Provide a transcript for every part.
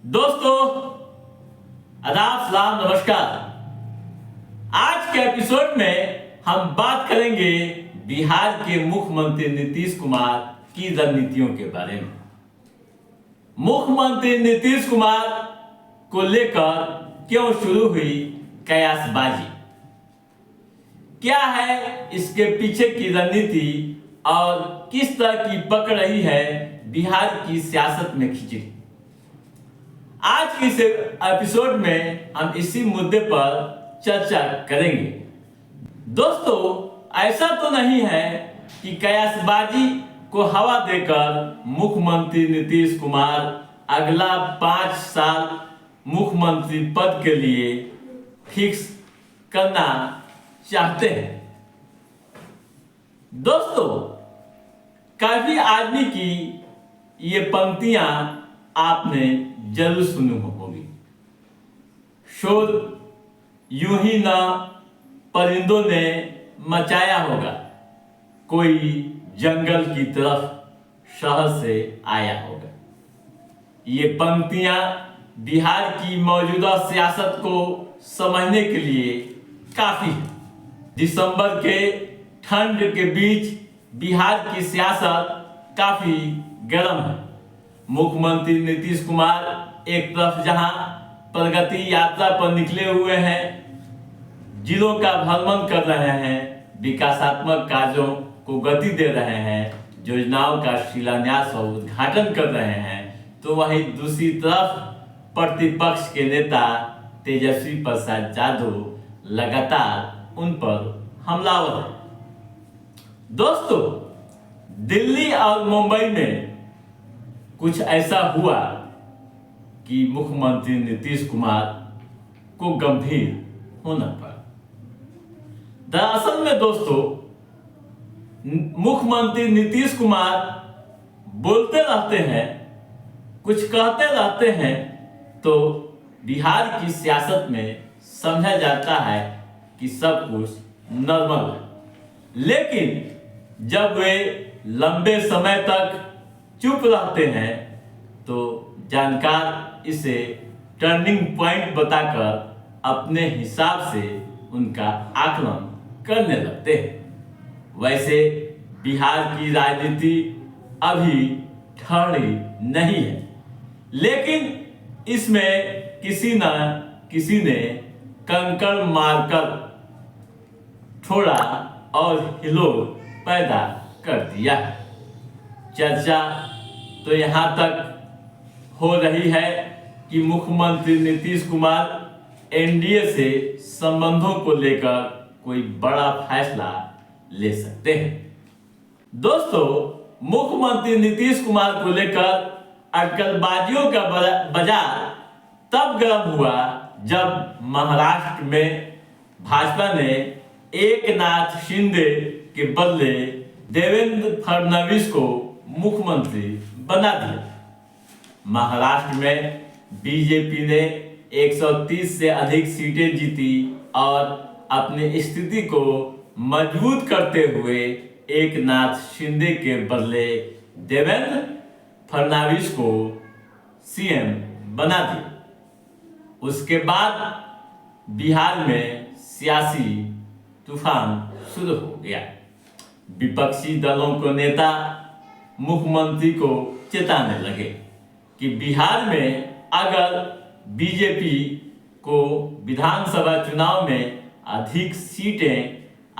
दोस्तों आदाब सलाम नमस्कार। आज के एपिसोड में हम बात करेंगे बिहार के मुख्यमंत्री नीतीश कुमार की रणनीतियों के बारे में। मुख्यमंत्री नीतीश कुमार को लेकर क्यों शुरू हुई कयासबाजी, क्या है इसके पीछे की रणनीति और किस तरह की पक रही है बिहार की सियासत में खिचड़ी। आज के इस एपिसोड में हम इसी मुद्दे पर चर्चा करेंगे। दोस्तों, ऐसा तो नहीं है कि कयासबाजी को हवा देकर मुख्यमंत्री नीतीश कुमार अगला 5 साल मुख्यमंत्री पद के लिए फिक्स करना चाहते हैं। दोस्तों, काफी आदमी की ये पंक्तियां आपने जरूर सुनी होगी। शोर यूं ही ना परिंदों ने मचाया होगा, कोई जंगल की तरफ शहर से आया होगा। ये पंक्तियां बिहार की मौजूदा सियासत को समझने के लिए काफी है। दिसंबर के ठंड के बीच बिहार की सियासत काफी गर्म है। मुख्यमंत्री नीतीश कुमार एक तरफ जहां प्रगति यात्रा पर निकले हुए हैं, जिलों का भ्रमण कर रहे हैं, विकासात्मक कार्यों को गति दे रहे हैं, योजनाओं का शिलान्यास और उद्घाटन कर रहे हैं, तो वहीं दूसरी तरफ प्रतिपक्ष के नेता तेजस्वी प्रसाद यादव लगातार उन पर हमलावर है। दोस्तों, दिल्ली और मुंबई में कुछ ऐसा हुआ कि मुख्यमंत्री नीतीश कुमार को गंभीर होना पड़ा। दरअसल में दोस्तों, मुख्यमंत्री नीतीश कुमार बोलते रहते हैं, कुछ कहते रहते हैं, तो बिहार की सियासत में समझा जाता है कि सब कुछ नॉर्मल है। लेकिन जब वे लंबे समय तक चुप रहते हैं तो जानकार इसे टर्निंग पॉइंट बताकर अपने हिसाब से उनका आकलन करने लगते हैं। वैसे बिहार की राजनीति अभी ठहरी नहीं है, लेकिन इसमें किसी न किसी ने कंकड़ मारकर थोड़ा और हिलोल पैदा कर दिया है। चर्चा तो यहाँ तक हो रही है कि मुख्यमंत्री नीतीश कुमार एनडीए से संबंधों को लेकर कोई बड़ा फैसला ले सकते हैं। दोस्तों, मुख्यमंत्री नीतीश कुमार को लेकर अटकलबाजियों का बाजार तब गर्म हुआ जब महाराष्ट्र में भाजपा ने एकनाथ शिंदे के बदले देवेंद्र फडणवीस को मुख्यमंत्री बना दिया। महाराष्ट्र में बीजेपी ने 130 से अधिक सीटें जीती और अपनी स्थिति को मजबूत करते हुए एकनाथ शिंदे के बदले देवेंद्र फडणवीस को सीएम बना दिया। उसके बाद बिहार में सियासी तूफान शुरू हो गया। विपक्षी दलों को नेता मुख्यमंत्री को चेताने लगे कि बिहार में अगर बीजेपी को विधानसभा चुनाव में अधिक सीटें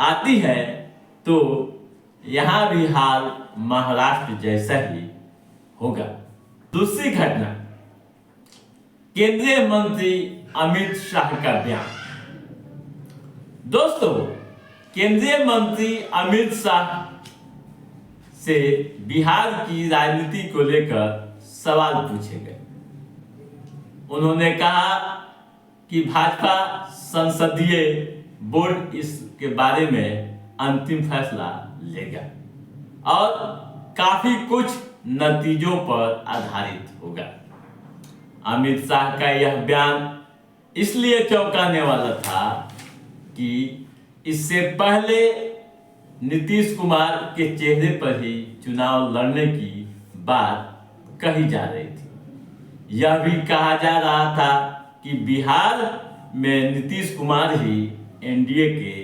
आती है तो यहाँ भी हाल महाराष्ट्र जैसा ही होगा। दूसरी घटना, केंद्रीय मंत्री अमित शाह का बयान। दोस्तों, केंद्रीय मंत्री अमित शाह से बिहार की राजनीति को लेकर सवाल पूछे गए। उन्होंने कहा कि भाजपा संसदीय बोर्ड इसके बारे में अंतिम फैसला लेगा और काफी कुछ नतीजों पर आधारित होगा। अमित शाह का यह बयान इसलिए चौंकाने वाला था कि इससे पहले नीतीश कुमार के चेहरे पर ही चुनाव लड़ने की बात कही जा रही थी। यह भी कहा जा रहा था कि बिहार में नीतीश कुमार ही एनडीए के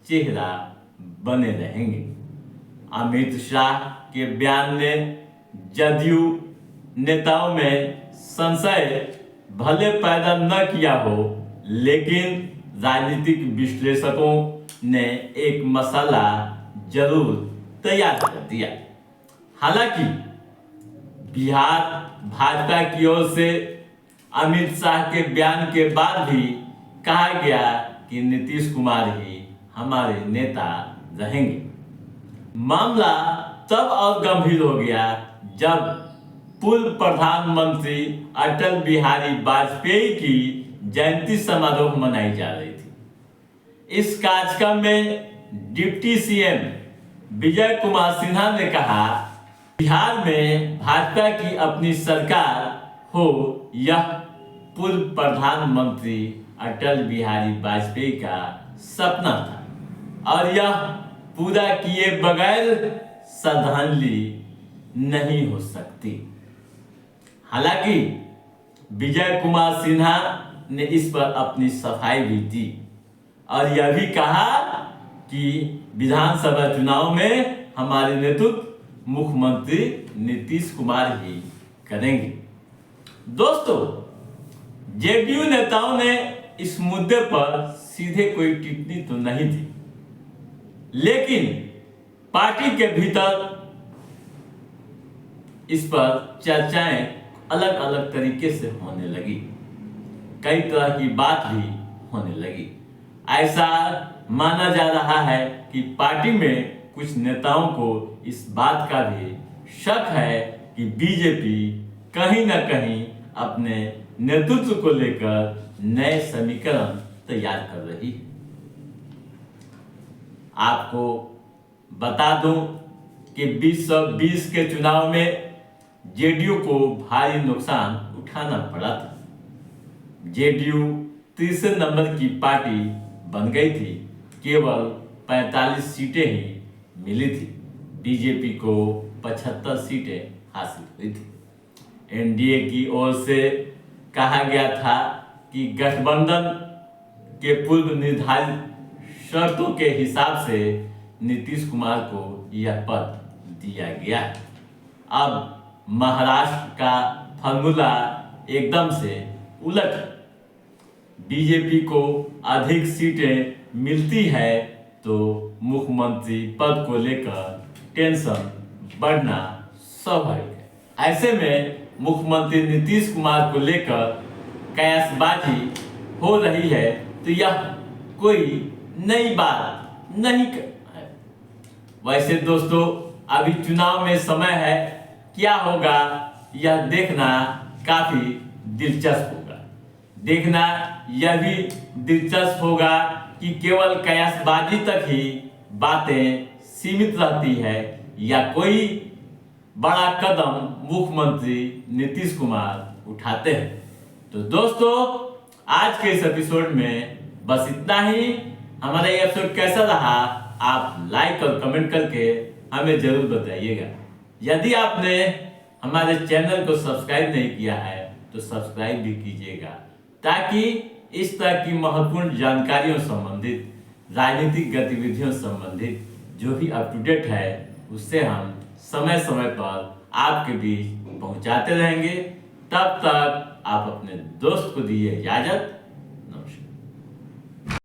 चेहरा बने रहेंगे। अमित शाह के बयान ने जदयू नेताओं में संशय भले पैदा न किया हो, लेकिन राजनीतिक विश्लेषकों ने एक मसला जरूर तैयार कर दिया। हालांकि बिहार भाजपा की ओर से अमित शाह के बयान के बाद भी कहा गया कि नीतीश कुमार ही हमारे नेता रहेंगे। मामला तब और गंभीर हो गया जब पूर्व प्रधानमंत्री अटल बिहारी वाजपेयी की जयंती समारोह मनाई जा रही थी। इस कार्यक्रम में डिप्टी सीएम विजय कुमार सिन्हा ने कहा, बिहार में भाजपा की अपनी सरकार हो, यह पूर्व प्रधानमंत्री अटल बिहारी वाजपेयी का सपना था और यह पूरा किए बगैर श्रद्धांजलि नहीं हो सकती। हालांकि विजय कुमार सिन्हा ने इस पर अपनी सफाई भी दी और यह भी कहा कि विधानसभा चुनाव में हमारे नेतृत्व मुख्यमंत्री नीतीश कुमार ही करेंगे। दोस्तों, जेडीयू नेताओं ने इस मुद्दे पर सीधे कोई टिप्पणी तो नहीं दी, लेकिन पार्टी के भीतर इस पर चर्चाएं अलग अलग तरीके से होने लगी, कई तरह की बात भी होने लगी। ऐसा माना जा रहा है कि पार्टी में कुछ नेताओं को इस बात का भी शक है कि बीजेपी कहीं ना कहीं अपने नेतृत्व को लेकर नए समीकरण तैयार कर रही है। आपको बता दूं कि 2020 के चुनाव में जेडीयू को भारी नुकसान उठाना पड़ा था। जेडीयू तीसरे नंबर की पार्टी बन गई थी, केवल 45 सीटें ही मिली थी। बीजेपी को 75 सीटें हासिल हुई थी। एनडीए की ओर से कहा गया था कि गठबंधन के पूर्व निर्धारित शर्तों के हिसाब से नीतीश कुमार को यह पद दिया गया। अब महाराष्ट्र का फॉर्मूला एकदम से उलट, बीजेपी को अधिक सीटें मिलती है तो मुख्यमंत्री पद को लेकर टेंशन बढ़ना स्वाभाविक है। ऐसे में मुख्यमंत्री नीतीश कुमार को लेकर कयासबाजी हो रही है, तो यह कोई नई बात नहीं है। वैसे दोस्तों, अभी चुनाव में समय है, क्या होगा यह देखना काफी दिलचस्प होगा। देखना यह भी दिलचस्प होगा कि केवल कयासबाजी तक ही बातें सीमित रहती है या कोई बड़ा कदम मुख्यमंत्री नीतीश कुमार उठाते हैं। तो दोस्तों, आज के इस एपिसोड में बस इतना ही। हमारा ये एपिसोड कैसा रहा आप लाइक और कमेंट करके हमें जरूर बताइएगा। यदि आपने हमारे चैनल को सब्सक्राइब नहीं किया है तो सब्सक्राइब भी कीजिएगा, ताकि इस तरह की महत्वपूर्ण जानकारियों संबंधित, राजनीतिक गतिविधियों संबंधित जो भी अप टू डेट है उससे हम समय समय पर आपके बीच पहुंचाते रहेंगे। तब तक आप अपने दोस्त को दीजिए इजाजत।